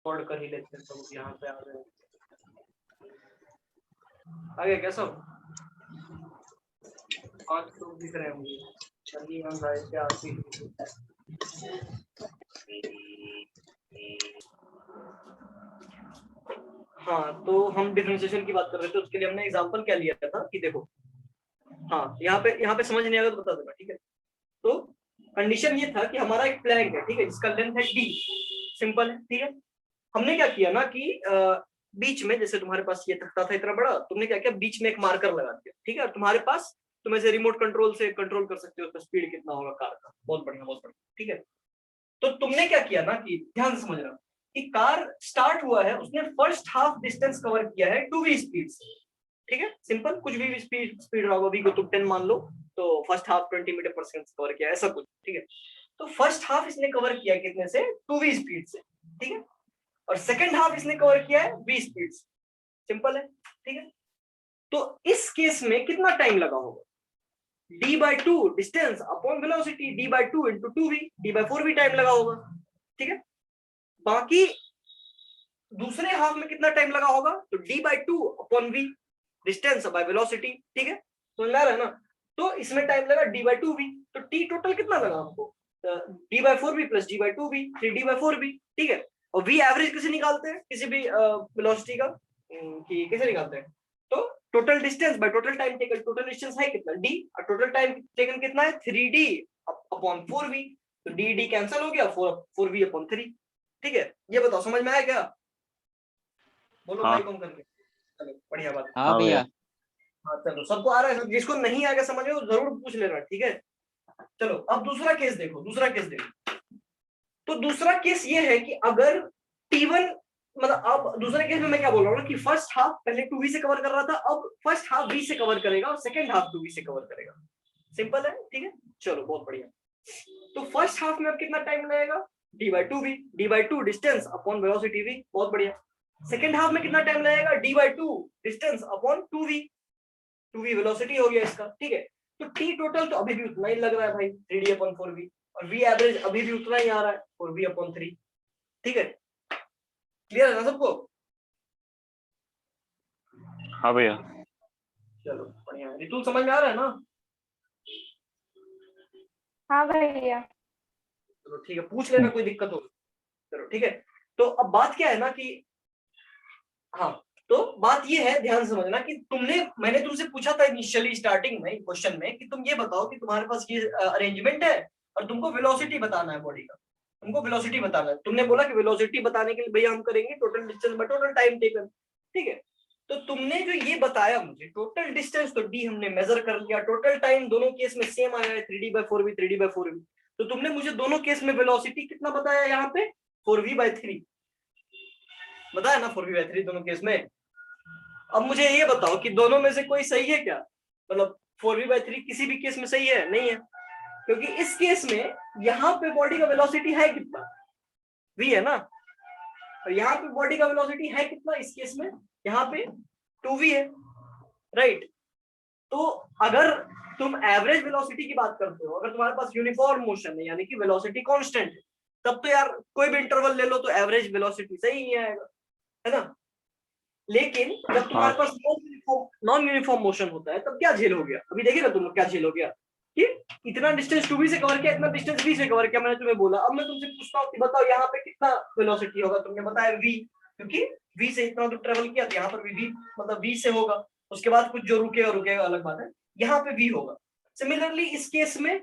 Record कर ही लेते हैं, तो यहाँ पे आ गए। आगे कैसा हो? 5 लोग दिख रहे हैं मुझे। चलिए हम राइट पे आते हैं। हाँ, तो हम डिफरेंशिएशन की बात कर रहे थे, उसके लिए हमने एग्जांपल क्या लिया था कि देखो, हाँ यहाँ पे समझ नहीं आएगा तो बता दूंगा, ठीक है। तो कंडीशन ये था कि हमारा एक प्लैंक है, ठीक है, जिसका लेंथ है d, सिंपल है, ठीक है। हमने क्या किया ना कि बीच में, जैसे तुम्हारे पास ये तख्ता था इतना बड़ा, तुमने क्या किया, बीच में एक मार्कर लगा दिया, ठीक है। और तुम्हारे पास, तुम ऐसे रिमोट कंट्रोल से कंट्रोल कर सकते हो उसका स्पीड कितना होगा कार का। बहुत बढ़िया, बहुत बढ़िया, ठीक है। तो तुमने क्या किया ना कि ध्यान से समझना कि कार स्टार्ट हुआ है, उसने फर्स्ट हाफ डिस्टेंस कवर किया है 2v स्पीड से, ठीक है। सिंपल, कुछ भी स्पीड रहा होगा, v को तुम 10 मान लो, तो फर्स्ट हाफ 20 मीटर पर सेकंड कवर किया, ऐसा कुछ, ठीक है। तो फर्स्ट हाफ इसने कवर किया कितने से, 2v स्पीड से, ठीक है। और सेकंड हाफ इसने कवर किया है v स्पीड से, सिंपल है, ठीक है। तो इस केस में कितना टाइम लगा होगा, d/2 distance upon velocity, d/2 into 2v, d/4v time लगा होगा, ठीक है। बाकी दूसरे हाफ में कितना टाइम लगा होगा, तो d/2 upon v distance by velocity, ठीक है, समझ में आ रहा है ना। तो इसमें टाइम लगा d/2v, तो t टोटल कितना लगा हमको, d/4v प्लस d/2v, 3d/4v, ठीक है। और v एवरेज कैसे निकालते हैं किसी भी वेलोसिटी का, कि कैसे निकालते हैं, तो total distance by total time taken, total distance है कितना d, और टोटल टाइम टेकन कितना है 3d अपॉन 4v, तो d कैंसिल हो गया, 4v अपॉन 3, ठीक है। ये बताओ समझ में आया क्या, बोलो हाँ। भाई कौन करके, चलो बढ़िया बात। हाँ भैया। हाँ चलो, सबको आ रहा है, जिसको नहीं आ गया समझ में जरूर पूछ लेना, ठीक है। चलो अब दूसरा केस देखो, दूसरा केस देखो। तो दूसरा केस ये है कि अगर T1, मतलब अब दूसरे केस में मैं क्या बोल रहा हूँ कि फर्स्ट हाफ पहले 2v से कवर कर रहा था, अब फर्स्ट हाफ v से कवर करेगा और सेकंड हाफ 2v से कवर करेगा, सिंपल है, ठीक है। चलो बहुत बढ़िया। तो फर्स्ट हाफ में अब कितना टाइम लगेगा, d/2v, d/2 distance upon velocity v, बहुत बढ़िया। सेकंड हाफ में कितना टाइम लगेगा, d/2 distance upon 2v, 2v velocity हो गया इसका, ठीक है। तो t टोटल तो अभी भी उतना ही लग रहा है भाई, 3d अपॉन 4v, और v एवरेज अभी भी उतना ही आ रहा है, 4v अपॉन 3, ठीक है। क्लियर है ना सबको? हाँ भैया। चलो बढ़िया, रितुल समझ में आ रहा है ना? हाँ भैया। चलो ठीक है, पूछ लेना कोई दिक्कत हो। चलो ठीक है। तो अब बात क्या है ना कि, हाँ, तो बात ये है, ध्यान समझना कि मैंने तुमसे पूछा था इनिशियली स्टार्टिंग में क्वेश्चन में कि तुम ये बताओ कि तुम्हारे पास ये अरेंजमेंट है और तुमको वेलोसिटी बताना है बॉडी का, तुमको वेलोसिटी बताना है। तुमने बोला कि वेलोसिटी बताने के लिए भैया हम करेंगे total distance by total time taken, ठीक है। तो तुमने जो ये बताया मुझे, टोटल डिस्टेंस तो डी हमने मेजर कर लिया, टोटल टाइम दोनों केस में सेम आया है 3d/4v 3d/4v। तो तुमने मुझे दोनों केस में वेलोसिटी कितना बताया, यहाँ पे 4v/3 बताया ना, 4v/3 दोनों केस में। अब मुझे ये बताओ कि दोनों में से कोई सही है क्या, मतलब 4v/3 किसी भी केस में सही है नहीं है, क्योंकि इस केस में यहाँ पे बॉडी का वेलोसिटी है कितना, v है ना, और यहाँ पे बॉडी का वेलोसिटी है कितना इस केस में, यहाँ पे 2v है, राइट। तो अगर तुम एवरेज वेलोसिटी की बात करते हो, अगर तुम्हारे पास यूनिफॉर्म मोशन है यानी कि वेलोसिटी कांस्टेंट है, तब तो यार कोई भी इंटरवल ले लो तो एवरेज वेलोसिटी सही नहीं आएगा, है ना। लेकिन जब तुम्हारे पास नॉन यूनिफॉर्म मोशन होता है तब क्या झेल हो गया, अभी देखिए ना तुम लोग क्या झेल हो गया कि इतना डिस्टेंस 2v से कवर किया, इतना डिस्टेंस v से कवर किया, मैंने तुम्हें बोला। अब मैं तुमसे पूछता हूँ कि बताओ यहाँ पे कितना वेलोसिटी होगा, तुमने बताया v, क्योंकि v से इतना दूर ट्रेवल किया तो यहाँ पर भी v, मतलब v से होगा, उसके बाद कुछ जो रुकेगा रुकेगा अलग बात है, यहाँ पे v होगा। सिमिलरली इस केस में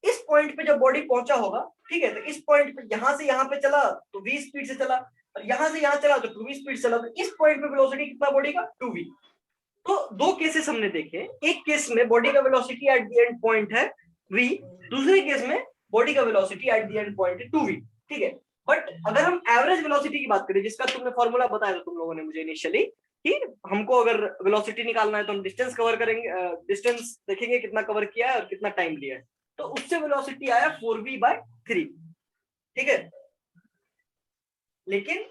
इस पॉइंट पे जब बॉडी पहुंचा होगा, ठीक है, तो इस पॉइंट पे यहाँ से यहाँ पे चला तो v स्पीड से चला, और यहाँ से यहाँ चला तो 2v स्पीड चला, तो इस पॉइंट पे वेलोसिटी कितना बॉडी का 2v। तो दो केसेस हमने देखे, एक केस में बॉडी का velocity at the end point है v, दूसरे केस में बॉडी का velocity at the end point है 2v, ठीक है। बट अगर हम एवरेज वेलोसिटी की बात करें, जिसका तुमने फॉर्मूला बताया था तुम लोगों ने मुझे इनिशियली, कि हमको अगर वेलोसिटी निकालना है तो हम डिस्टेंस कवर करेंगे, डिस्टेंस देखेंगे कितना कवर किया है और कितना टाइम लिया है, तो उससे वेलोसिटी आया 4v/3, ठीक है। लेकिन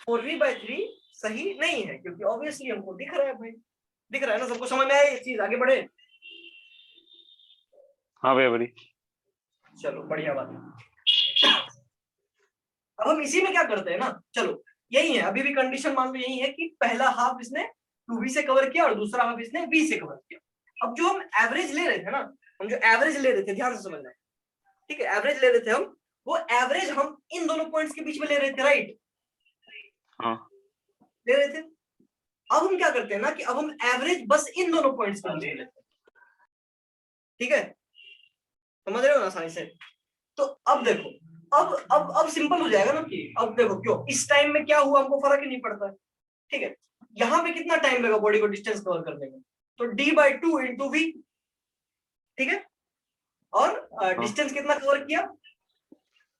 4v/3 सही नहीं है, क्योंकि ऑब्वियसली हमको दिख रहा है भाई, दिख रहा है ना, सबको समझ में आया ये चीज, आगे बढ़े। हाँ भैया बड़ी। चलो बढ़िया बात है। अब हम इसी में क्या करते हैं ना, चलो यही है, अभी भी कंडीशन मान लो यही है कि पहला हाफ इसने 2v से कवर किया और दूसरा हाफ इसने v से कवर किया। अब जो हम एवरेज ले रहे थे ना, हम जो एवरेज ले रहे थे, ध्यान से समझना है, ठीक है, एवरेज ले रहे थे हम, वो एवरेज हम इन दोनों पॉइंट्स के बीच में ले रहे थे, राइट? हाँ ले रहे थे। अब हम क्या करते हैं ना कि अब हम एवरेज बस इन दोनों पॉइंट्स के बीच में लेते हैं, ठीक है, समझ रहे हो ना आसानी से? तो अब देखो, अब सिंपल हो जाएगा ना कि अब देखो क्यों इस टाइम में क्या हुआ हमको फर्क ही नहीं पड़ता है, ठीक है। यहाँ पे कितना टाइम लगा बॉडी को डिस्टेंस कवर करने में, तो d/2 इंटू वी, ठीक है, और डिस्टेंस कितना कवर किया,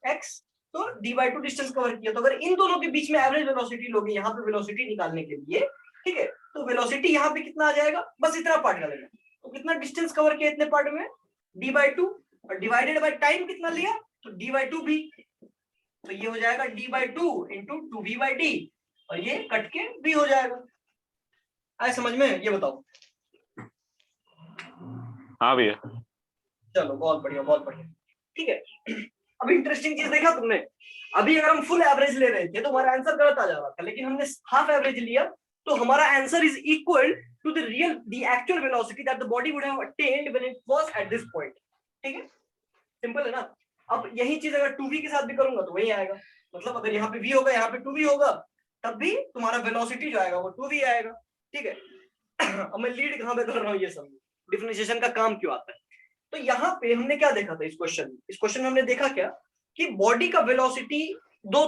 x, तो d/2 डिस्टेंस कवर किया। तो अगर इन दोनों के बीच में एवरेज वेलोसिटी लोगे यहाँ पे वेलोसिटी निकालने के लिए, ठीक है, तो वेलोसिटी यहाँ पे कितना आ जाएगा, बस इतना पार्ट डालेगा। तो कितना डिस्टेंस कवर किया इतने पार्ट में, d/2, और डिवाइडेड बाय टाइम कितना लिया, तो d/2v, तो ये हो जाएगा d/2 इंटू 2v/d, और ये कट के v हो जाएगा। आए समझ में? ये बताओ। हाँ भैया। चलो बहुत बढ़िया, बहुत बढ़िया, ठीक है। अब इंटरेस्टिंग चीज देखा तुमने, अभी अगर हम फुल एवरेज ले रहे थे तो हमारा आंसर गलत आ जा रहा था, लेकिन हमने हाफ एवरेज लिया तो हमारा answer is equal to the actual velocity that the body would have attained when it was at this point, ठीक है, सिंपल है ना। अब यही चीज अगर 2v के साथ भी करूंगा तो वही आएगा, मतलब अगर यहाँ पे v होगा यहाँ पे 2v होगा, तब भी तुम्हारा वेलोसिटी जो आएगा वो 2v आएगा, ठीक है। अब मैं लीड कहाँ पे कर रहा हूँ ये समझो, डिफरेंशिएशन का काम क्यों आता है। तो यहाँ पे हमने क्या देखा था इस क्वेश्चन में हमने देखा क्या कि बॉडी का वेलोसिटी दो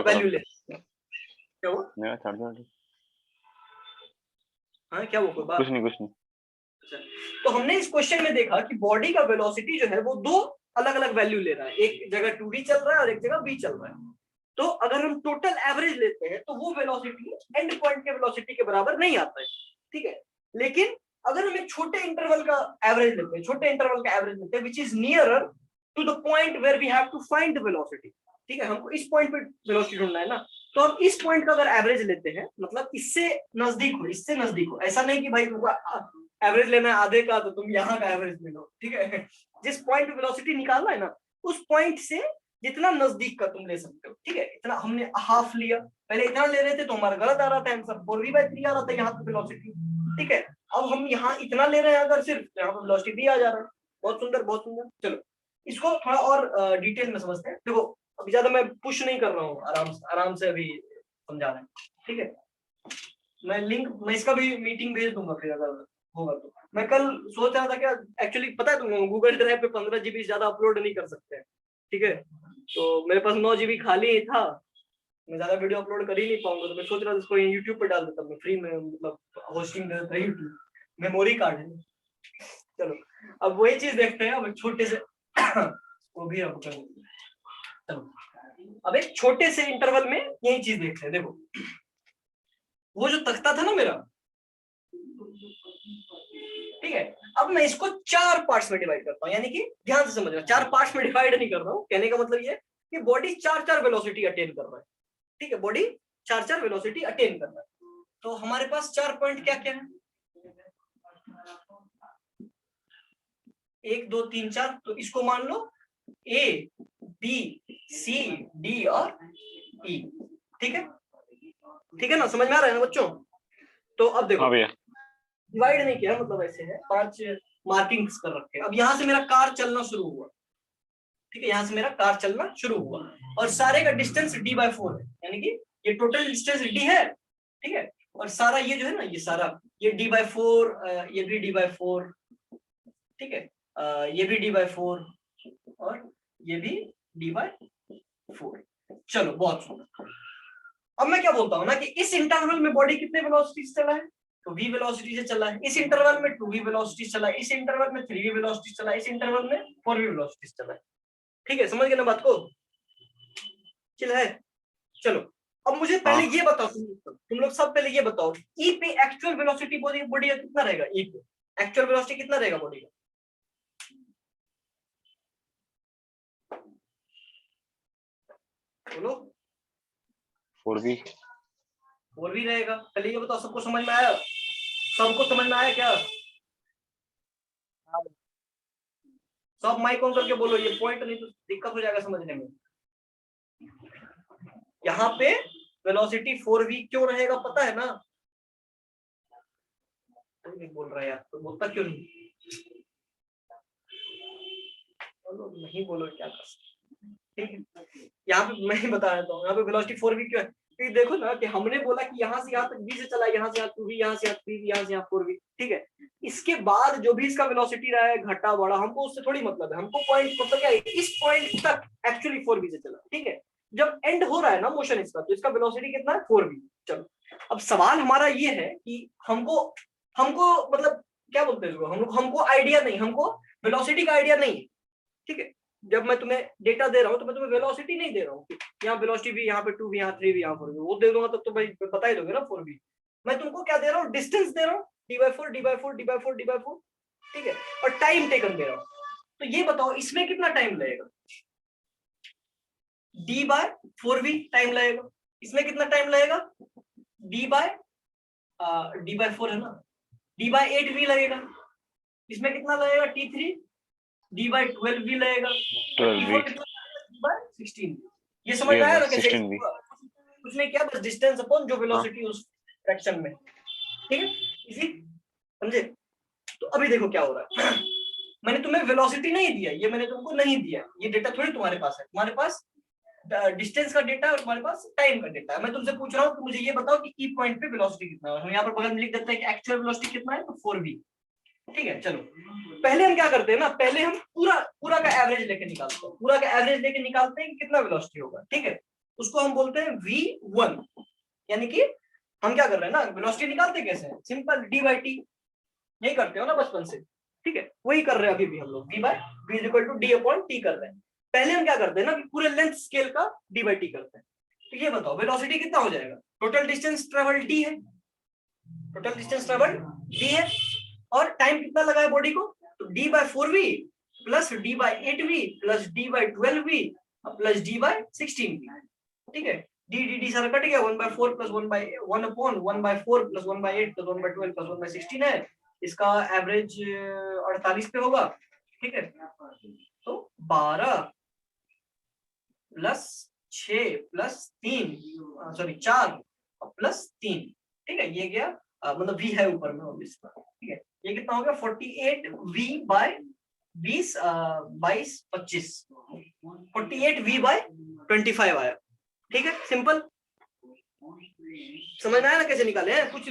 वैल्यू ले, क्या हुआ? मेरा चार्जर हाँ क्या हुआ, कोई बात? कुछ नहीं। तो हमने इस क्वेश्चन में देखा कि बॉडी का वेलोसिटी जो है वो दो अलग अलग वैल्यू ले रहा है, एक जगह 2v चल रहा है और एक जगह v चल रहा है। तो अगर हम टोटल एवरेज लेते हैं तो वो वेलोसिटी एंड पॉइंट के वेलोसिटी के बराबर नहीं आता है, ठीक है। लेकिन अगर हम एक छोटे इंटरवल का एवरेज लेते हैं, छोटे इंटरवल का एवरेज लेते हैं which is nearer to the point where we have to find the velocity, ठीक है, हमको इस पॉइंट पे वेलोसिटी ढूंढना है ना, तो हम इस पॉइंट का अगर एवरेज लेते हैं, मतलब इससे नजदीक हो, इससे नजदीक हो, ऐसा नहीं कि भाई एवरेज लेना है आधे का तो तुम यहाँ का एवरेज ले लो, ठीक है। जिस पॉइंट पे वेलोसिटी निकालना है ना, उस पॉइंट से जितना नजदीक का तुम ले सकते हो, ठीक है। इतना हमने हाफ लिया, पहले इतना ले रहे थे तो हमारा गलत आ रहा था आंसर, 4v/3 आ रहा था यहाँ पे वेलोसिटी, ठीक है। अब हम यहाँ इतना ले रहे हैं अगर सिर्फ, यहाँ पे वेलोसिटी भी आ जा रहा है। बहुत सुंदर, बहुत सुंदर। चलो इसको थोड़ा और डिटेल में समझते हैं। देखो अभी ज्यादा मैं पुश नहीं कर रहा हूँ, आराम से अभी समझा रहे हैं, ठीक है। मैं इसका भी मीटिंग भेज दूंगा फिर अगर होगा तो। मैं कल सोच रहा था क्या, एक्चुअली पता है तुमको गूगल ड्राइव पे 15 GB से ज्यादा अपलोड नहीं कर सकते, ठीक है। तो मेरे पास 9 GB खाली ही था, मैं ज्यादा वीडियो अपलोड कर ही नहीं पाऊंगा, तो मैं सोच रहा था इसको यूट्यूब पे डाल देता, मैं फ्री में, मतलब होस्टिंग दे देता यूट्यूब, मेमोरी कार्ड है। चलो अब वही चीज देखते हैं, अब एक छोटे से वो भी अब चलो अब एक छोटे से इंटरवल में यही चीज देखते हैं। देखो वो जो तख्ता था ना मेरा, ठीक है, अब मैं इसको 4 पार्ट्स में डिवाइड करता हूँ, यानी कि ध्यान से समझना, 4 पार्ट्स में डिवाइड नहीं कर रहा हूँ, कहने का मतलब ये कि बॉडी 4 वेलोसिटी अटेन कर रहा है, ठीक है, बॉडी 4 वेलोसिटी अटेन कर रहा है। तो हमारे पास 4 पॉइंट क्या क्या है, 1 2 3 4, तो इसको मान लो A B C D और E, ठीक है, ठीक है ना, समझ में आ रहा है ना बच्चों? तो अब देखो हाँ भैया। डिवाइड नहीं किया, मतलब ऐसे है, 5 मार्किंग्स कर रखे। अब यहाँ से मेरा कार चलना शुरू हुआ, ठीक है, यहाँ से मेरा कार चलना शुरू हुआ और सारे का डिस्टेंस d/4 है, यानी कि ये टोटल डिस्टेंस d है, ठीक है, और सारा ये जो है ना, ये सारा ये d/4, ये भी d/4, ठीक है, ये भी d/4 और ये भी d/4। चलो बहुत सुंदर। अब मैं क्या बोलता हूँ ना कि इस इंटरवल में बॉडी कितने वेलोसिटी से चला है, तो v वेलोसिटी से चला है। इस इंटरवल में 2v वेलोसिटी चला है, इस इंटरवल में 3v वेलोसिटी चला है, इस इंटरवल में 4v वेलोसिटी चला है, ठीक है, समझ गए ना बात को? चिल है। चलो अब मुझे पहले ये बताओ, तुम लोग सब पहले ये बताओ, ई पे एक्चुअल वेलोसिटी बॉडी का कितना रहेगा, ई पे एक्चुअल वेलोसिटी कितना रहेगा बॉडी का? बोलो। 4v रहेगा। पहले ये बताओ, सबको समझ में आया? सबको समझ में आया क्या? सब माइक ऑन करके बोलो, ये पॉइंट नहीं तो दिक्कत हो जाएगा समझने में। यहाँ पे वेलोसिटी 4v क्यों रहेगा पता है ना? नहीं बोल रहा यार, तो बोलता क्यों नहीं? बोलो नहीं, बोलो क्या कर सकते। ठीक है, यहाँ पे मैं ही बता देता हूँ, यहाँ पे वेलोसिटी 4v क्यों है? क्योंकि देखो ना कि हमने बोला कि यहाँ से यहाँ तक v से चला, यहाँ से यहाँ 2v, यहाँ से यहाँ 3v, यहाँ से यहाँ 4v। ठीक है, इसके बाद जो भी इसका वेलोसिटी रहा है घटा बढ़ा, हमको उससे थोड़ी मतलब है। हमको पॉइंट मतलब क्या है, इस पॉइंट तक एक्चुअली 4v से चला। ठीक है, जब एंड हो रहा है ना मोशन इसका, तो इसका वेलोसिटी कितना है? 4v। चलो, अब सवाल हमारा ये है कि हमको हमको मतलब क्या बोलते हैं इसको, हमको आइडिया नहीं, हमको वेलोसिटी का आइडिया नहीं है। ठीक है, जब मैं तुम्हें डेटा दे रहा हूँ तो मैं तुम्हें वेलोसिटी नहीं दे रहा हूँ, यहाँ वेलोसिटी भी, यहाँ पे 2v, यहाँ 3v, यहाँ 4v, वो दे दूंगा तब तो भाई बता ही दोगे ना 4v। मैं तुमको क्या दे रहा हूँ? डिस्टेंस दे रहा हूँ, d/4 d/4 d/4 d/4। ठीक है, और टाइम टेकन दे रहा हूँ। तो ये बताओ इसमें कितना टाइम लगेगा? d/4v टाइम लगेगा। इसमें कितना टाइम लगेगा? d/4 है ना, d/8v लगेगा। इसमें कितना लगेगा? t3 d/12v लगेगा। 12v, d/16। ये समझ में आया ना कैसे? 16v। कुछ नहीं किया, बस डिस्टेंस अपॉन जो वेलोसिटी उस फ्रैक्शन में। ठीक है, इजी, समझे? तो अभी देखो क्या हो रहा है। मैंने तुम्हें वेलोसिटी नहीं दिया, ये मैंने तुमको नहीं दिया, ये डेटा थोड़ी तुम्हारे पास है। तुम्हारे पास डिस्टेंस का डेटा और तुम्हारे पास टाइम का डेटा है। मैं तुमसे पूछ रहा हूँ कि मुझे ये बताओ कि ई पॉइंट पे वेलोसिटी कितना है। हम यहाँ पर बगल में लिख देते हैं कि एक्चुअल वेलोसिटी कितना है, तो 4v। ठीक है, चलो पहले हम क्या करते हैं ना, पहले हम पूरा का एवरेज लेके निकालते हैं। पूरा का एवरेज लेके निकालते हैं कि कितना वेलोसिटी होगा। ठीक है, उसको हम बोलते हैं v1। यानी कि हम क्या कर रहे हैं ना, वेलोसिटी निकालते कैसे हैं? सिंपल d/t, यही करते हो ना बचपन से। ठीक है, वही कर रहे हैं अभी भी हम लोग, v/d/t कर रहे हैं। पहले हम क्या करते हैं ना कि पूरे लेंथ स्केल का d/t करते हैं। तो ये बताओ वेलोसिटी कितना हो जाएगा? टोटल डिस्टेंस ट्रेवल d है, टोटल डिस्टेंस ट्रेवल d है, और टाइम कितना लगा है बॉडी को? तो d/4v plus d/8v plus d/12v plus d/16v। ठीक है, d सारा कट गया, 1/4 plus 1/1 upon 1/4 plus 1/8 plus 1/12 plus 1/16 है। इसका एवरेज 48 पे होगा। ठीक है, तो 12 प्लस 6 प्लस 3 सॉरी 4 प्लस 3। ठीक है, ये गया मतलब v है ऊपर में इसका। ठीक है, ये कितना हो गया? 48v/20 22 25 48v/25 आया। ठीक है, सिंपल, समझ में आया ना कैसे निकाले हैं? कुछ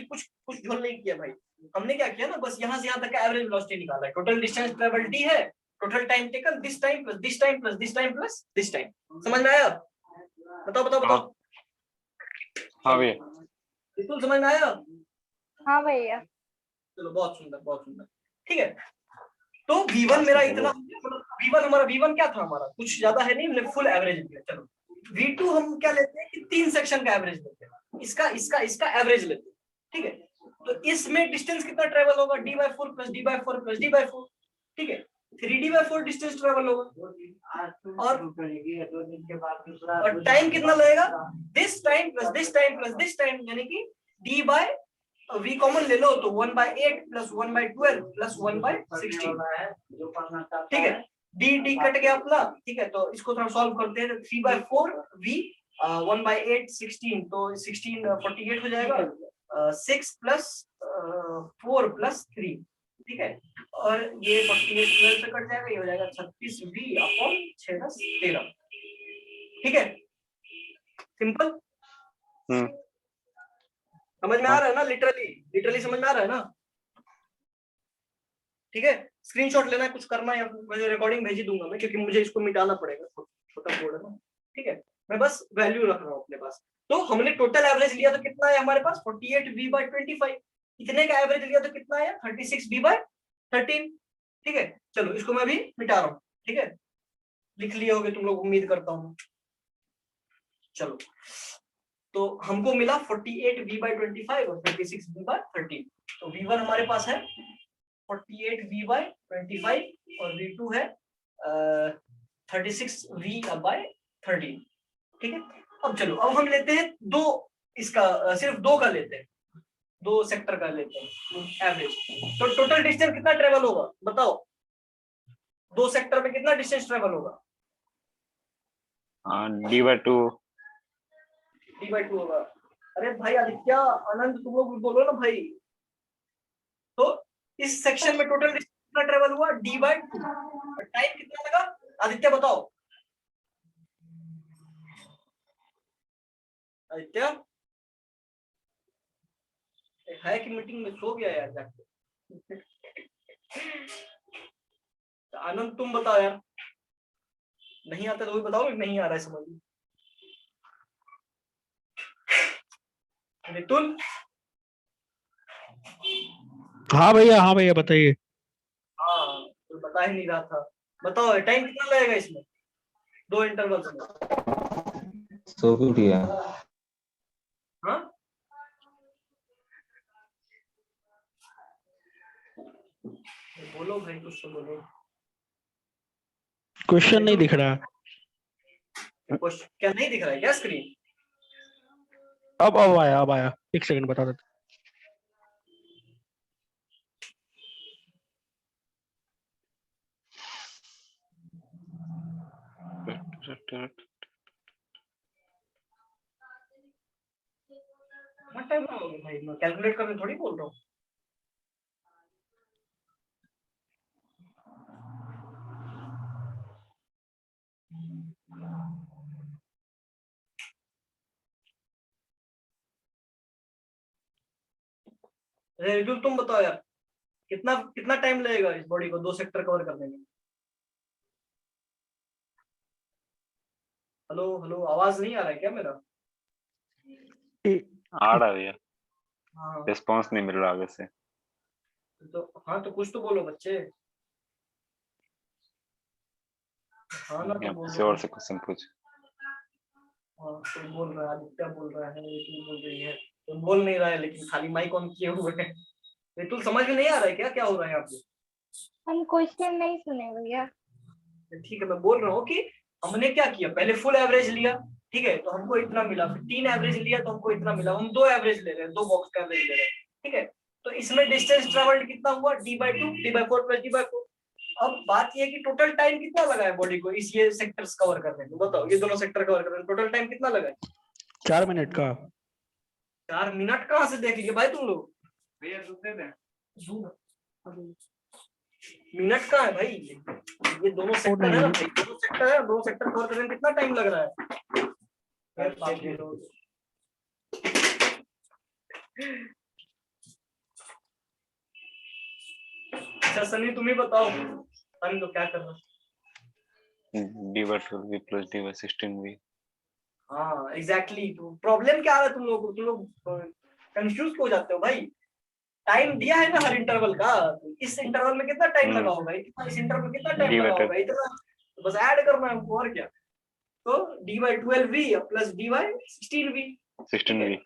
झोल नहीं किया भाई। हमने क्या किया ना, बस यहाँ से यहाँ तक का एवरेज वेलोसिटी निकाला है। टोटल डिस्टेंस ट्रेवल d है, total time taken this time plus this time plus this time plus this time. समझ में आया? बताओ बताओ बताओ। हाँ भैया, बिल्कुल समझ में आया? हाँ भैया। चलो, बहुत सुंदर बहुत सुंदर। ठीक है, तो v1 मेरा इतना, v1 हमारा, v1 क्या था हमारा? कुछ ज्यादा है नहीं, हमने फुल एवरेज लिया। चलो v2 हम क्या लेते हैं कि 3 सेक्शन का एवरेज लेते हैं, इसका एवरेज लेते हैं। ठीक है, तो इसमें डिस्टेंस कितना ट्रेवल होगा? d/4 plus d/4 plus d/4। ठीक है, 3d/4 डिस्टेंस ट्रेवल होगा। और टाइम कितना लगेगा? This time plus this time plus this time, यानी कि d/v कॉमन ले लो तो 1/8 प्लस 1/12 प्लस 1/16। ठीक है, d कट गया अपना। ठीक है, तो इसको थोड़ा सॉल्व करते हैं। 3/4v 1/8 16, तो 16 48 हो जाएगा। 6 प्लस 4 प्लस 3। ठीक है, और ये 48 12 से कट जाएगा, ये हो जाएगा 36v अपॉन 6 10 13। ठीक है, सिंपल, समझ में आ रहा है ना? लिटरली समझ में आ रहा है ना? ठीक है, स्क्रीनशॉट लेना है, कुछ करना है, या मुझे रिकॉर्डिंग भेज दूंगा मैं, क्योंकि मुझे इसको मिटाना पड़ेगा, छोटा कोड है ना। ठीक है, मैं बस वैल्यू रख रहा हूँ अपने पास। तो हमने टोटल एवरेज लिया तो कितना है हमारे पास? 48v/25। इतने का एवरेज लिया तो कितना है? 36v/13। ठीक है, चलो इसको मैं भी मिटा रहा हूँ। ठीक है, लिख लिए होगे तुम लोग, उम्मीद करता हूँ। चलो, तो हमको मिला 48v/25 और 36v/13। तो v1 हमारे पास है 48v/25 और v2 है 36v/13। ठीक है, अब चलो, अब हम लेते हैं दो, इसका सिर्फ दो का लेते हैं, 2 सेक्टर का लेते हैं एवरेज। तो टोटल डिस्टेंस कितना ट्रेवल होगा बताओ? 2 सेक्टर में कितना डिस्टेंस ट्रेवल होगा? d/2 d/2 होगा। अरे भाई आदित्य आनंद तुम लोग बोलो ना भाई। तो इस सेक्शन में टोटल कितना ट्रेवल हुआ d/2 और टाइम कितना लगा आदित्य बताओ। आदित्य है कि मीटिंग में सो गया यार जाके। आनंद तुम बताओ यार, नहीं आता तो भी बताओ, नहीं आ रहा है समझ में। मितुल हाँ भैया बताइए। हाँ तो बता ही नहीं रहा था। बताओ टाइम कितना लगेगा इसमें 2 इंटरवल्स में। सो भी उठिया। हाँ बोलो भाई कुछ तो बोलो। क्वेश्चन नहीं दिख रहा। क्वेश्चन क्या नहीं दिख रहा है क्या स्क्रीन? अब आया 1 सेकंड बता देता। कितना टाइम लगेगा भाई, मैं कैलकुलेट करने थोड़ी बोल रहा हूँ। रिजुल तुम बताओ यार, कितना कितना टाइम लगेगा इस बॉडी को 2 सेक्टर कवर करने में? हेलो हेलो आवाज नहीं आ रहा है क्या मेरा? आ रहा है भैया, हाँ रिस्पॉन्स नहीं मिल रहा आगे से। तो हाँ तो कुछ तो बोलो बच्चे। हाँ ना तो यहाँ बोलो। किसी और से क्वेश्चन पूछ। हाँ तो बोल रहा है आदित्य बोल रहा है, रितुल बोल रही है, तो बोल नहीं रहा है लेकिन खाली माइक ऑन किए हुए है। रितुल समझ में नहीं आ रहा है क्या क्या हो रहा है यहाँ पे? हम क्वेश्चन नहीं सुने भैया। ठीक है मैं बोल रहा हूँ कि हमने क्या किया, पहले फुल एवरेज लिया, ठीक है तो हमको इतना मिला, फिर 3 एवरेज लिया तो हमको इतना मिला, हम 2 एवरेज ले रहे हैं, 2 बॉक्स का एवरेज ले रहे हैं, ठीक है। तो इसमें डिस्टेंस ट्रेवल्ड कितना हुआ d/2 d/4 प्लस d/4। अब बात ये है कि टोटल टाइम कितना लगा है बॉडी को इस ये सेक्टर्स कवर करने में, बताओ ये दोनों सेक्टर कवर करने में टोटल टाइम कितना लगा है? 4 मिनट का। 4 मिनट कहाँ से देख लिए भाई तुम लोग? भैया मिनट कहाँ है भाई? ये दोनों सेक्टर है ना भाई, दोनों सेक्टर है, दोनों सेक्टर कवर करने में कितना टाइम लग रहा है? यार बाप रे लोग। अच्छा सनी तुम ही बताओ, हम तो क्या कर रहे हैं? d/12 प्लस d/16 हाँ एग्जैक्टली, तो प्रॉब्लम क्या आ रहा है तुम लोग को, तुम लोग कंफ्यूज हो जाते हो भाई। टाइम दिया है ना हर इंटरवल का, तो इस इंटरवल में कितना टाइम लगा होगा, इतना इस इंटरवल में कितना टाइम लगा होगा, इतना तो बस ऐड करना है हमको और क्या। तो d/12v प्लस d/16v 16v।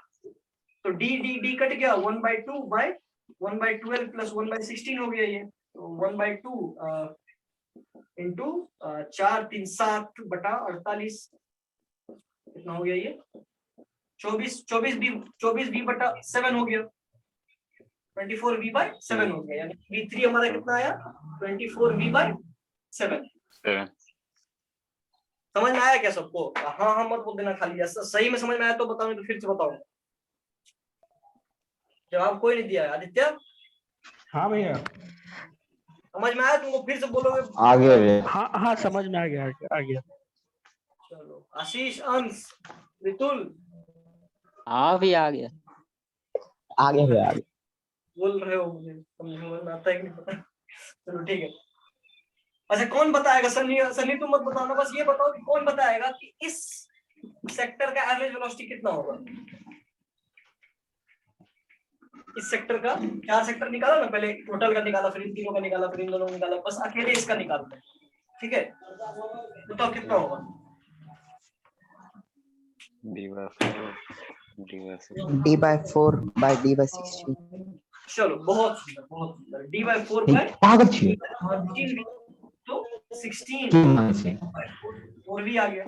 तो d कट गया 1/2 बाय 1/12 प्लस 1/16 हो गया ये, तो 1/2 इंटू 4 3 7 बटा 48 कितना हो गया ये 24v बटा 7 हो गया, 24v/7 हो गया, यानी v3 हमारा कितना आया 24v/7। 7। समझ में आया क्या सबको? हाँ हाँ मत बोल देना खाली, ऐसा सही में समझ में आया तो बताओ, तो फिर से बताओ। जवाब कोई नहीं दिया है। आदित्य हाँ भैया समझ में आया तुमको, फिर से बोलोगे? आगे भैया। हाँ समझ में आ गया। चलो आशीष, अंश, वितुल हाँ भी आ गया। आगे भैया आगे। बोल रहे हो, मुझे समझ में आता है कि नहीं पता। चलो ठीक है। अच्छा कौन बताएगा? सनी सनी तुम मत बताना, बस ये बताओ कि कौन बताएगा कि इस सेक्टर का एवरेज वेलोसिटी कितना होगा। इस सेक्टर का 4 सेक्टर निकाला ना, पहले टोटल का निकाला, फिर इन तीनों का निकाला, फिर इन दोनों का निकाला, बस अकेले इसका निकालते हैं, ठीक है। बताओ कितना होगा? d/4 by d/16। चलो बहुत सुंदर बहुत सुंदर, d/4 बाय पागल छे 16 तो 16 क्यों मान से 4 भी आ गया,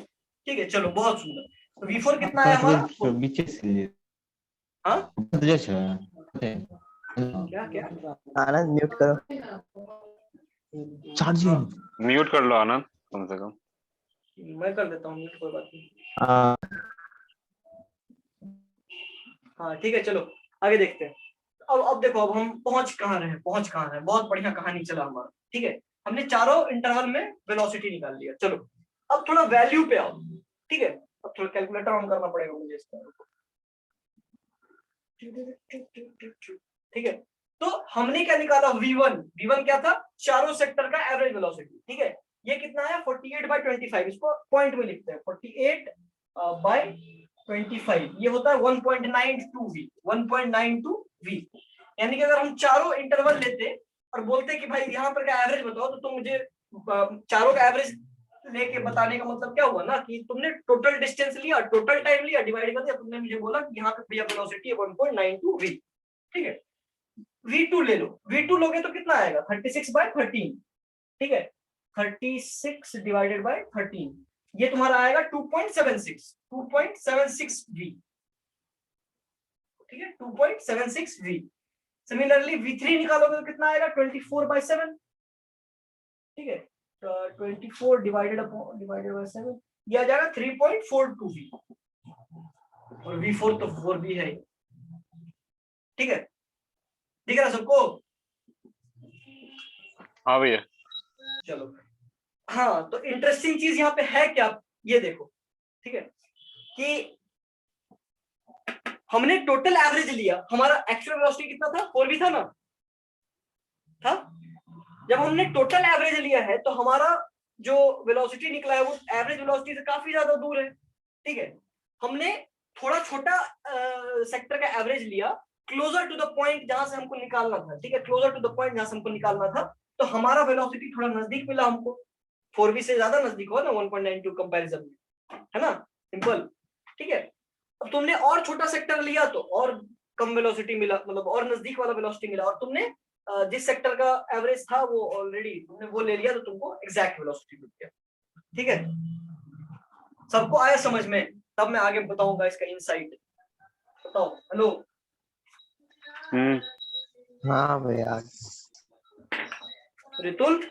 ठीक है। चलो बहुत सुंदर, तो v4 कितना है हमारा? बीच से हाँ जैसे क्या क्या आनंद म्यूट करो। चार्जिंग म्यूट कर लो आनंद कम से कम। मैं कर देता हूँ, कोई बात नहीं। हाँ ठीक है, चलो आगे देखते हैं। अब देखो, अब हम पहुंच कहाँ रहे, बहुत बढ़िया कहानी चला हमारा। ठीक है, हमने चारों इंटरवल में वेलोसिटी निकाल लिया। चलो अब थोड़ा वैल्यू पे आओ। ठीक है, अब थोड़ा कैलकुलेटर ऑन करना पड़ेगा मुझे इसका। ठीक है, तो हमने क्या निकाला, v1 क्या था, चारों सेक्टर का एवरेज वेलोसिटी। ठीक है, ये कितना है 48/25, इसको पॉइंट में लिखते हैं 48/25, ये होता है 1.92v, 1.92v। यानी कि अगर हम चारों इंटरवल लेते और बोलते कि भाई यहाँ पर का एवरेज बताओ, तो तुम मुझे चारों का एवरेज लेके बताने का मतलब क्या हुआ ना, कि तुमने टोटल डिस्टेंस लिया, टोटल टाइम लिया, डिवाइड कर दिया, तुमने मुझे बोला कि यहाँ पे भैया वेलोसिटी है 1.92v। ठीक है, v2 ले लो, v2 लोगे तो कितना आएगा 36/13। ठीक है, 36 डिवाइडेड बाय 13, ये तुम्हारा आएगा 2.76v। ठीक है, 2.76v। सिमिलरली v3 निकालोगे तो कितना आएगा 24/7। ठीक है, 24 डिवाइडेड बाय 7, ये आ जाएगा 3.42v, और v4 तो 4v है। ठीक है, दिख रहा सबको? हाँ भैया। चलो, हाँ तो इंटरेस्टिंग चीज यहाँ पे है क्या, ये देखो। ठीक है, कि हमने टोटल एवरेज लिया, हमारा एक्चुअल वेलोसिटी कितना था, 4v था ना, था। जब हमने टोटल एवरेज लिया है तो हमारा जो वेलोसिटी निकला है वो एवरेज वेलोसिटी से काफी ज्यादा दूर है। ठीक है, हमने थोड़ा छोटा सेक्टर का एवरेज लिया, क्लोजर टू द पॉइंट जहां से हमको निकालना था। ठीक है, क्लोजर टू द पॉइंट जहां से हमको निकालना था, तो हमारा वेलोसिटी थोड़ा नजदीक मिला हमको, 4v से ज्यादा नजदीक हुआ ना 1.92 कंपैरिजन में, है ना, सिंपल। ठीक है, अब तुमने और छोटा सेक्टर लिया तो और कम वेलोसिटी मिला, मतलब और नजदीक वाला वेलोसिटी मिला, और तुमने जिस सेक्टर का एवरेज था वो ऑलरेडी तुमने वो ले लिया, तो तुमको एग्जैक्ट वेलोसिटी मिल गया। ठीक है, सबको आया समझ में? तब मैं आगे बताऊंगा इसका इनसाइट। बताओ, हेलो। हाँ भैया। रितुल,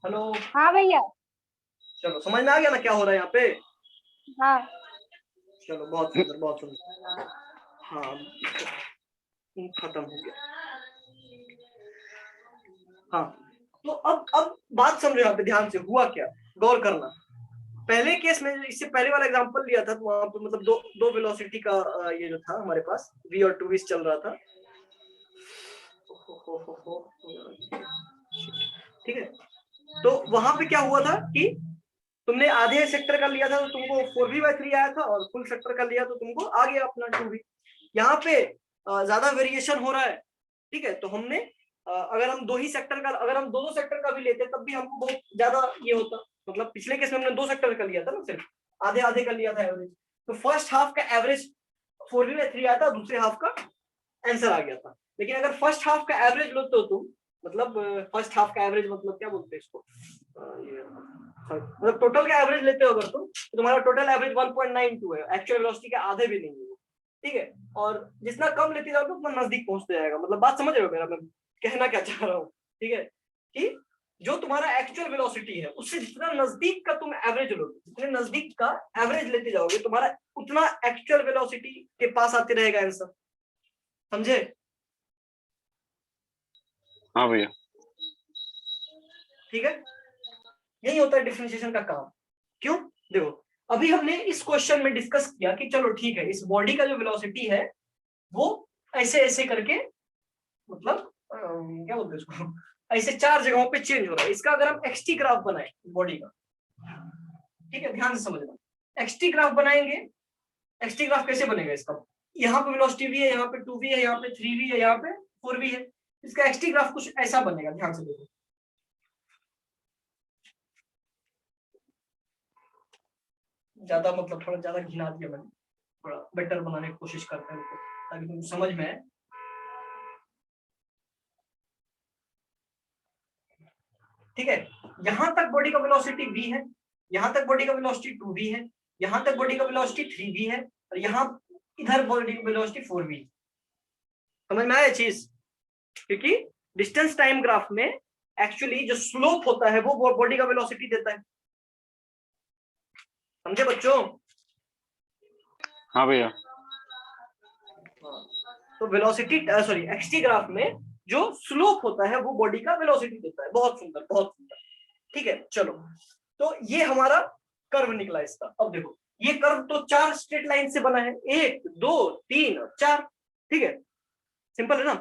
हेलो। हाँ भैया। चलो, समझ में आ गया ना क्या हो रहा है यहाँ पे? हाँ। चलो, बहुत सुंदर, बहुत सुंदर। हाँ, खत्म हो गया। हाँ, तो अब बात समझो यहाँ पे ध्यान से, हुआ क्या, गौर करना। पहले केस में, इससे पहले वाला एग्जांपल लिया था, तो वहां पे मतलब दो वेलोसिटी का ये जो था हमारे पास, v और 2v चल रहा था। ठीक है, तो वहां पे क्या हुआ था कि तुमने आधे सेक्टर का लिया था तो तुमको 4v/3 आया था, और फुल सेक्टर का लिया तो तुमको आ गया अपना 2v। यहाँ पे ज्यादा वेरिएशन हो रहा है। ठीक है, तो हमने अगर हम दो सेक्टर का भी लेते तब भी हमको बहुत ज्यादा ये होता। मतलब पिछले केस में हमने 2 सेक्टर का लिया था ना, सिर्फ आधे आधे का लिया था एवरेज, तो फर्स्ट हाफ का एवरेज 4v/3 आया था, दूसरे हाफ का आंसर आ गया था। लेकिन अगर फर्स्ट हाफ का एवरेज लो तो तुम, मतलब फर्स्ट हाफ का एवरेज मतलब क्या बोलते हैं इसको, मतलब टोटल का एवरेज लेते हो अगर तुम, तो तुम्हारा टोटल एवरेज 1.92 है, एक्चुअल वेलोसिटी के आधे भी नहीं है। ठीक है, और जितना कम लेते जाओगे उतना नजदीक पहुंचते जाएगा। मतलब बात समझ रहे हो मेरा, मैं कहना क्या चाह रहा हूँ? ठीक है, कि जो तुम्हारा एक्चुअल वेलोसिटी है उससे जितना नजदीक का तुम एवरेज लोगे, जितने नजदीक का एवरेज लेते जाओगे, तुम्हारा उतना एक्चुअल वेलोसिटी के पास आते रहेगा आंसर। समझे? हाँ भैया। ठीक है, यही होता है डिफरेंशिएशन का काम। क्यों? देखो, अभी हमने इस क्वेश्चन में डिस्कस किया कि चलो ठीक है, इस बॉडी का जो वेलोसिटी है वो ऐसे ऐसे करके, मतलब क्या बोलते हैं इसको, ऐसे 4 जगहों पे चेंज हो रहा है। इसका अगर हम एक्सटी ग्राफ बनाए बॉडी का, ठीक है, ध्यान से समझना, एक्सटी ग्राफ बनाएंगे। एक्सटी ग्राफ कैसे बनेगा इसका, यहाँ पे वेलोसिटी v है, यहाँ पे 2v है, यहाँ पे 3v है, यहाँ पे 4v है। इसका एक्सटी ग्राफ कुछ ऐसा बनेगा, ध्यान से देखो। ज्यादा मतलब थोड़ा ज्यादा घिना दिया मैंने, थोड़ा बेटर बनाने की कोशिश करते हैं ताकि तुम समझ में आए। ठीक है, यहां तक बॉडी का वेलोसिटी v है, यहां तक बॉडी का वेलोसिटी 2v है, यहां तक बॉडी का वेलोसिटी 3v है, और यहां इधर बॉडी का वेलोसिटी 4v। समझ में आया चीज? क्योंकि डिस्टेंस टाइम ग्राफ में एक्चुअली जो स्लोप होता है वो बॉडी का वेलोसिटी देता है। समझे बच्चों? हाँ भैया। तो वेलोसिटी सॉरी एक्सटी ग्राफ में जो स्लोप होता है वो बॉडी का वेलोसिटी देता है। बहुत सुंदर, बहुत सुंदर। ठीक है, चलो तो ये हमारा कर्व निकला इसका। अब देखो ये कर्व तो 4 स्ट्रेट लाइन से बना है, 1 2 3 और 4। ठीक है, सिंपल है ना।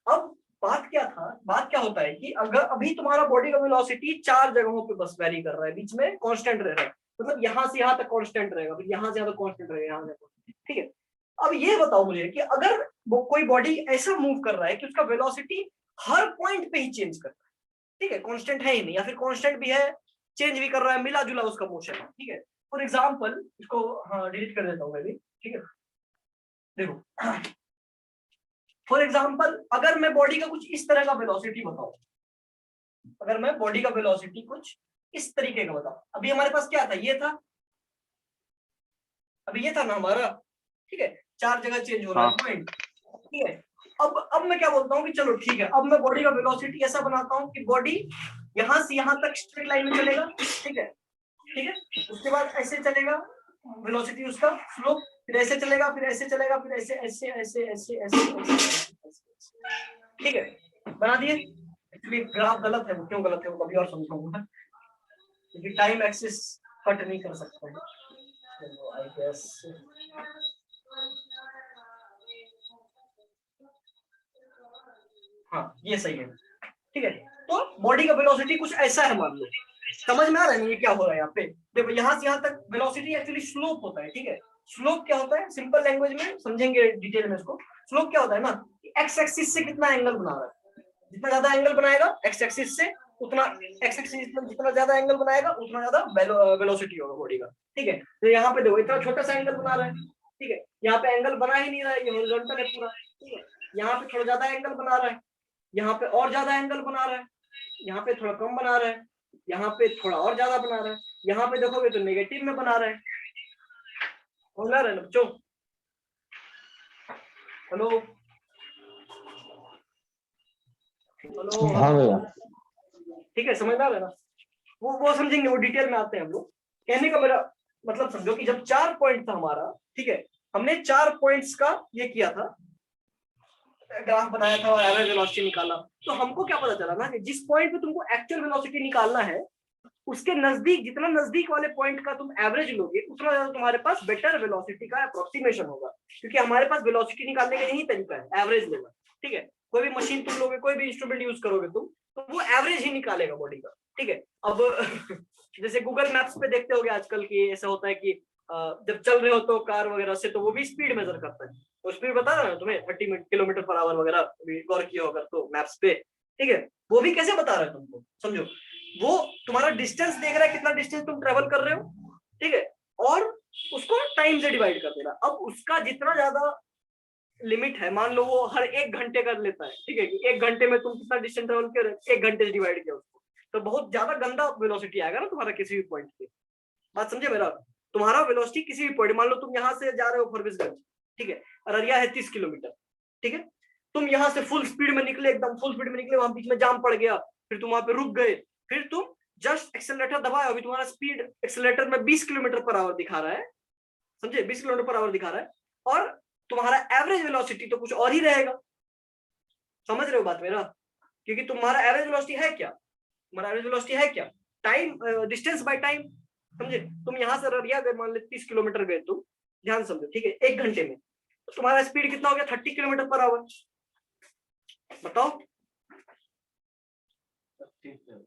अब बात क्या था, बात क्या होता है कि अगर अभी तुम्हारा बॉडी का वेलोसिटी 4 जगहों पे बस वेरी कर रहा है, बीच में कांस्टेंट रह रहा है, मतलब यहां से यहां तक कांस्टेंट रहेगा, फिर यहां से यहां तक कांस्टेंट रहेगा, यहां से। ठीक है, अब ये बताओ मुझे कि अगर वो कोई बॉडी ऐसा मूव कर रहा है कि उसका वेलोसिटी हर पॉइंट पे ही चेंज कर रहा है, ठीक है, कांस्टेंट है ही नहीं, या फिर कांस्टेंट भी है चेंज भी कर रहा है, मिला जुला उसका मोशन है। ठीक है, फॉर एग्जांपल इसको हाँ डिलीट कर देता हूं मैं भी। ठीक है, देखो फॉर एग्जांपल अगर मैं बॉडी का कुछ इस तरह का वेलोसिटी बताऊं, अगर मैं बॉडी का वेलोसिटी कुछ इस तरीके का बताऊं, अभी हमारे पास क्या था, ये था, अभी ये था ना हमारा। ठीक है, 4 जगह चेंज हो रहा है पॉइंट। ठीक है, अब मैं क्या बोलता हूँ कि चलो ठीक है, अब मैं बॉडी का वेलोसिटी ऐसा बनाता हूँ कि बॉडी यहां से यहां तक स्ट्रेट लाइन में चलेगा। ठीक है, ठीक है, उसके बाद ऐसे चलेगा वेलोसिटी उसका स्लोप, फिर ऐसे चलेगा, फिर ऐसे चलेगा, फिर ऐसे ऐसे ऐसे ऐसे ऐसे। ठीक है, बना दिए। एक्चुअली ग्राफ गलत है, वो क्यों गलत है वो कभी और समझाऊंगा, क्योंकि टाइम एक्सिस कट नहीं कर सकता है। चलो आई गेस हाँ ये सही है। ठीक है, तो बॉडी का वेलोसिटी कुछ ऐसा है, मान लो। समझ में आ रहा है ये क्या हो रहा है यहाँ पे। देखो यहाँ से यहाँ तक वेलोसिटी एक्चुअली स्लोप होता है। ठीक है, स्लोप क्या होता है, सिंपल लैंग्वेज में समझेंगे डिटेल में इसको। स्लोप क्या होता है ना, एक्स एक्सिस से कितना एंगल बना रहा है, जितना ज्यादा एंगल बनाएगा एक्स एक्सिस से उतना, एक्स एक्सिस जितना ज्यादा एंगल बनाएगा उतना ज्यादा वेलोसिटी होगा बॉडी का। ठीक है, तो यहाँ पे देखो इतना छोटा सा एंगल बना रहा है। ठीक है, यहाँ पे एंगल बना ही नहीं रहा है, ये हॉरिजॉन्टल है पूरा। ठीक है, यहाँ पे थोड़ा ज्यादा एंगल बना रहा है, यहाँ पे और ज्यादा एंगल बना रहा है, यहाँ पे थोड़ा कम बना रहा है, यहाँ पे थोड़ा और ज्यादा बना रहा है, यहाँ पे देखोगे तो नेगेटिव में बना रहा है। समझ आ रहा है ना बच्चों? हेलो हेलो, हाँ भैया। ठीक है, समझ आ रहा है ना। वो समझेंगे, वो डिटेल में आते हैं हम लोग। कहने का मेरा मतलब समझो कि जब 4 पॉइंट था हमारा, ठीक है, हमने 4 पॉइंट्स का ये किया था, ग्राफ बनाया था और एवरेज वेलोसिटी निकाला, तो हमको क्या पता चला ना कि जिस पॉइंट पे तुमको एक्चुअल वेलोसिटी निकालना है उसके नजदीक, जितना नजदीक वाले पॉइंट का तुम एवरेज लोगे उतना ज्यादा तुम्हारे पास बेटर वेलोसिटी का अप्रोक्सीमेशन होगा, क्योंकि हमारे पास वेलोसिटी निकालने का यही तरीका है, एवरेज लेगा। ठीक है, कोई भी मशीन तुम लोगे, कोई भी इंस्ट्रूमेंट यूज करोगे तुम, तो वो एवरेज ही निकालेगा बॉडी का। ठीक है, अब जैसे गूगल मैप्स पे देखते होगे आजकल की ऐसा होता है कि जब चल रहे हो तो कार वगैरह से, तो वो भी स्पीड मेजर करता है, तो स्पीड बता रहा है तुम्हें 30 किलोमीटर पर आवर वगैरह, गौर किया होगा तो मैप्स पे। ठीक है, वो भी कैसे बता रहा है तुमको, समझो, वो तुम्हारा डिस्टेंस देख रहा है, कितना डिस्टेंस तुम ट्रेवल कर रहे हो। ठीक है, और उसको टाइम से डिवाइड कर देना। अब उसका जितना ज्यादा लिमिट है, मान लो वो हर 1 घंटे कर लेता है। ठीक है, कि 1 घंटे में तुम कितना डिस्टेंस ट्रेवल कर, 1 घंटे से डिवाइड किया उसको, तो बहुत ज्यादा गंदा वेलोसिटी आएगा ना तुम्हारा किसी भी पॉइंट पे। बात समझे मेरा? तुम्हारा वेलोसिटी किसी भी पॉइंट, मान लो तुम यहाँ से जा रहे हो फॉरबिसगंज, ठीक है, अररिया है 30 किलोमीटर। ठीक है, तुम यहाँ से फुल स्पीड में निकले, एकदम फुल स्पीड में निकले, वहां बीच में जाम पड़ गया, फिर तुम वहां पे रुक गए, फिर तुम जस्ट एक्सेलरेटर दबाए, अभी तुम्हारा स्पीड एक्सेलरेटर में 20 किलोमीटर पर आवर दिखा रहा है, समझे, 20 किलोमीटर पर आवर दिखा रहा है, और तुम्हारा एवरेज वेलोसिटी तो कुछ और ही रहेगा। समझ रहे हो बात मेरा? क्योंकि तुम्हारा एवरेज वेलोसिटी है क्या, तुम्हारा एवरेज वेलोसिटी है क्या, टाइम, डिस्टेंस बाय टाइम। समझे, तुम यहाँ से अररिया गए, मान लो 30 किलोमीटर गए तुम, ध्यान समझो, ठीक है, 1 घंटे में, तो तुम्हारा स्पीड कितना हो गया, 30 किलोमीटर पर आवर। बताओ।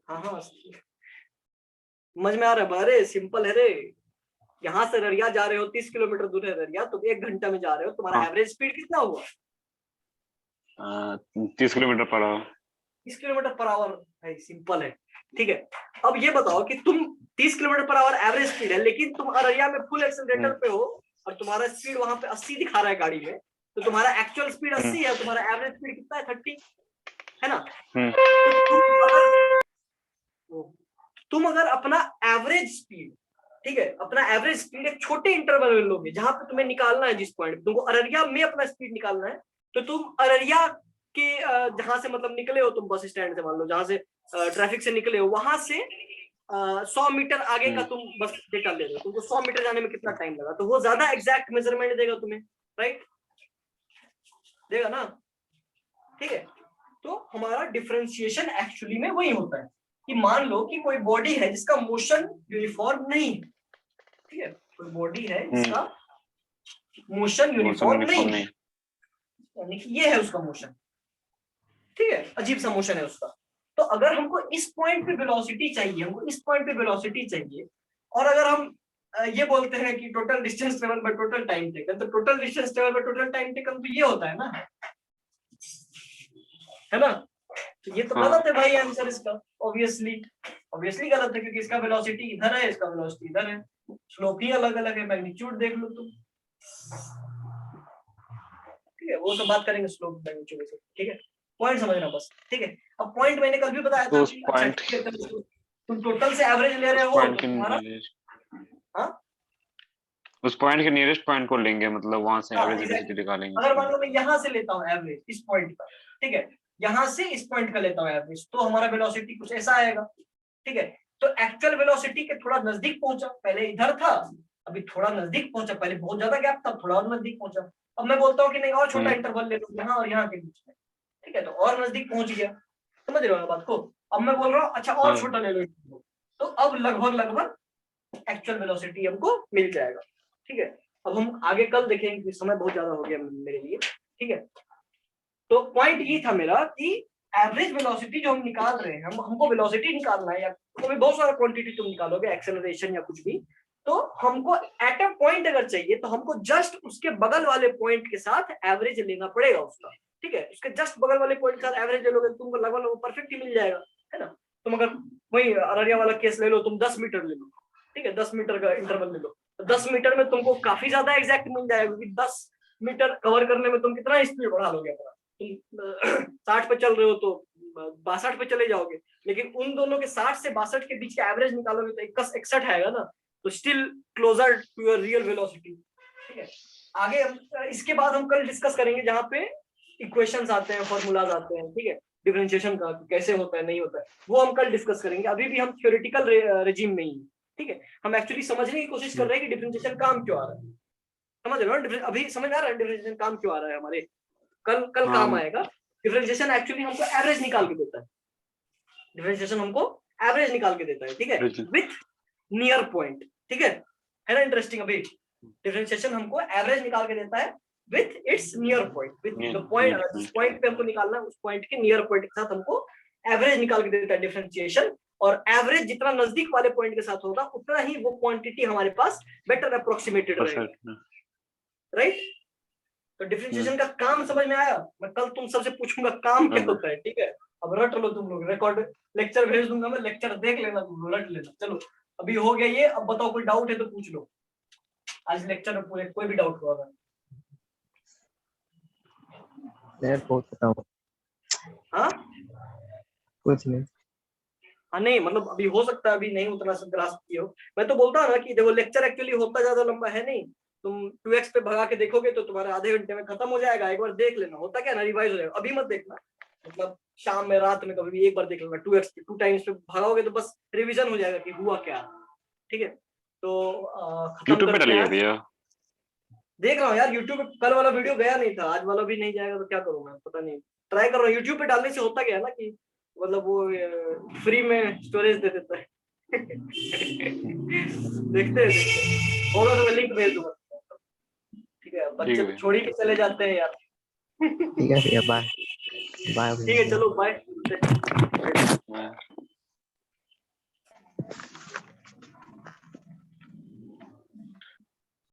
हाँ हाँ, समझ में आ रहा है? अरे सिंपल है रे, यहाँ से अररिया जा रहे हो, 30 किलोमीटर दूर है अररिया, तुम 1 घंटा में जा रहे हो, तुम्हारा एवरेज स्पीड कितना हुआ? 30 kilometre per hour. 30 kilometre per hour है, सिंपल है। ठीक है, अब ये बताओ कि तुम 30 kilometre per hour average speed है, लेकिन तुम अररिया में फुल एक्सेलरेटर पे हो और तुम्हारा स्पीड वहां पे 80 दिखा रहा है गाड़ी में, तो तुम्हारा एक्चुअल स्पीड 80 है, तुम्हारा एवरेज स्पीड कितना है, 30 है ना। तो तुम अगर अपना एवरेज स्पीड, ठीक है, अपना एवरेज स्पीड एक छोटे इंटरवल में लोगे, जहां पे तुम्हें निकालना है, जिस पॉइंट तुमको अररिया में अपना स्पीड निकालना है, तो तुम अररिया के जहां से मतलब निकले हो तुम बस स्टैंड से, मान लो जहां से ट्रैफिक से निकले हो, वहां से 100 मीटर आगे का तुम बस डेटा ले रहे हो, तुमको 100 मीटर जाने में कितना टाइम लगा, तो वो ज्यादा एग्जैक्ट मेजरमेंट देगा तुम्हें, राइट, देगा ना, ठीक है। तो हमारा डिफरेंशिएशन एक्चुअली में वही होता है कि मान लो कि कोई बॉडी है जिसका मोशन यूनिफॉर्म नहीं है, ठीक है, कोई बॉडी है जिसका मोशन यूनिफॉर्म नहीं है, यानी कि ये है उसका मोशन, ठीक है, अजीब सा मोशन है उसका। तो अगर हमको इस पॉइंट पे वेलोसिटी चाहिए, हमको इस पॉइंट पे वेलोसिटी चाहिए, और अगर हम ये बोलते हैं कि total distance travel by total time taken, तो total distance travel by total time taken तो ये होता है ना, है ना, तो ये तो गलत है भाई आंसर इसका, ऑब्वियसली गलत है, क्योंकि इसका वेलोसिटी इधर है, इसका वेलोसिटी इधर है, स्लोप ही अलग अलग है, मैग्नीट्यूड देख लो तुम, ठीक है, वो तो बात करेंगे स्लोप मैग्नीट्यूड से, ठीक है, पॉइंट समझना बस, ठीक है। अब पॉइंट मैंने कल भी बताया था, तो उस पॉइंट तुम टोटल से एवरेज ले रहे हो, तुम्हारा उस पॉइंट के नियरेस्ट पॉइंट को लेंगे, मतलब वहां से हाँ, एवरेज exactly. वेलोसिटी निकालेंगे। अगर मान लो मैं यहाँ से लेता हूँ एवरेज इस पॉइंट का, ठीक है, यहाँ से इस पॉइंट का लेता हूँ एवरेज, तो हमारा वेलोसिटी कुछ ऐसा आएगा, ठीक है। तो एक्चुअल वेलोसिटी के थोड़ा नजदीक पहुंचा, पहले इधर था, अभी थोड़ा नजदीक पहुंचा, पहले बहुत ज्यादा गैप था, थोड़ा और नजदीक पहुंचा, अब मैं बोलता हूँ कि नहीं और छोटा इंटरवल ले लो यहाँ और यहाँ के बीच में, ठीक है, तो और नजदीक पहुंच गया, समझ रहे हो बात को। अब मैं बोल रहा हूँ अच्छा और छोटा ले लो, तो अब लगभग एक्चुअल वेलोसिटी हमको मिल जाएगा, ठीक है। अब हम आगे कल देखेंगे कि समय बहुत ज्यादा हो गया मेरे लिए, ठीक है। तो पॉइंट ये था मेरा कि एवरेज वेलोसिटी जो हम निकाल रहे हैं, हमको वेलोसिटी निकालना है, या कोई बहुत सारा क्वांटिटी तुम निकालोगे, एक्सेलरेशन या कुछ भी, तो हमको एट अ पॉइंट अगर चाहिए तो हमको जस्ट उसके बगल वाले पॉइंट के साथ एवरेज लेना पड़ेगा उसका, ठीक है। उसके जस्ट बगल वाले पॉइंट के साथ एवरेज ले लोगे तुमको लगभग परफेक्ट ही मिल जाएगा, है ना। तुम अगर वही अररिया वाला केस ले लो, तुम 10 मीटर ले लो, ठीक है, 10 मीटर का इंटरवल ले लो, तो 10 मीटर में तुमको काफी ज्यादा एग्जैक्ट मिल जाएगा, क्योंकि 10 मीटर कवर करने में तुम कितना स्पीड बढ़ा लोगे अपना, तुम 60 पे चल रहे हो तो 62 पे चले जाओगे, लेकिन उन दोनों के 60 से 62 के बीच का एवरेज निकालोगे तो 61 आएगा ना, तो still closer to your real velocity, ठीक है। आगे इसके बाद हम कल डिस्कस करेंगे जहाँ पे इक्वेशंस आते हैं, फॉर्मूलाज आते हैं, ठीक है, डिफरेंशिएशन का कैसे होता है नहीं होता है, वो हम कल डिस्कस करेंगे। अभी भी हम थ्योरेटिकल रेजिम में ही, ठीक है, हम एक्चुअली समझने की कोशिश कर रहे हैं कि डिफरेंशिएशन काम क्यों आ रहा है, समझ रहे हो, अभी समझ आ रहा है डिफरेंशिएशन काम क्यों आ रहा है हमारे, कल काम आएगा। डिफरेंशिएशन एक्चुअली हमको एवरेज निकाल के देता है, डिफरेंशिएशन हमको एवरेज निकाल के देता है, ठीक है, विथ नियर पॉइंट, ठीक है ना, इंटरेस्टिंग। अभी डिफरेंशिएशन हमको एवरेज निकाल के देता है with its near point, with the point, जिस पॉइंट पे हमको निकालना है उस पॉइंट के नियर पॉइंट के साथ हमको एवरेज निकाल के देता है डिफरेंशिएशन, और एवरेज जितना नजदीक वाले पॉइंट के साथ होगा उतना ही वो क्वांटिटी हमारे पास बेटर अप्रोक्सीमेटेड रहेगा, राइट। तो डिफरेंशिएशन का काम समझ में आया, मैं कल तुम सबसे पूछूंगा काम क्या होता है, ठीक है। अब रट लो तुम लोग, रिकॉर्ड लेक्चर भेज दूंगा मैं, लेक्चर देख लेना तुम, रट लेना। चलो अभी हो गया ये, अब बताओ कोई डाउट है तो पूछ लो, आज लेक्चर में पूरे कोई भी डाउट हुआ है? मैं पूछता हूँ। हाँ कुछ नहीं। हाँ नहीं मतलब अभी हो सकता है अभी नहीं उतना सब ग्रास्प किए हो। मैं तो बोलता हूँ ना कि देखो लेक्चर एक्चुअली होता ज्यादा लंबा है नहीं, तुम 2x पे भगा के देखोगे तो तुम्हारा आधे घंटे में खत्म हो जाएगा। एक बार देख लेना, होता क्या ना रिवाइज हो जाएगा। अभी मत देखना, मतलब शाम में रात में कभी भी एक बार देख लेना। 2x पे 2 टाइम्स पे भगाओगे तो बस रिवीजन हो जाएगा कि हुआ क्या, ठीक है। तो यूट्यूब पे डालिए भैया। देख रहा हूँ यार यूट्यूब पे, कल वाला वीडियो गया नहीं था, आज वाला भी नहीं जाएगा तो क्या करूँ मैं, पता नहीं, ट्राई कर रहा हूँ। यूट्यूब पे डालने से होता क्या है ना कि मतलब वो फ्री में स्टोरेज दे देता है। देखते हैं होगा तो मैं लिंक भेज दूंगा, ठीक है। बच्चे छोड़ ही के चले जाते हैं यार। ठीक है भैया, बाय बाय। ठीक है चलो बाय।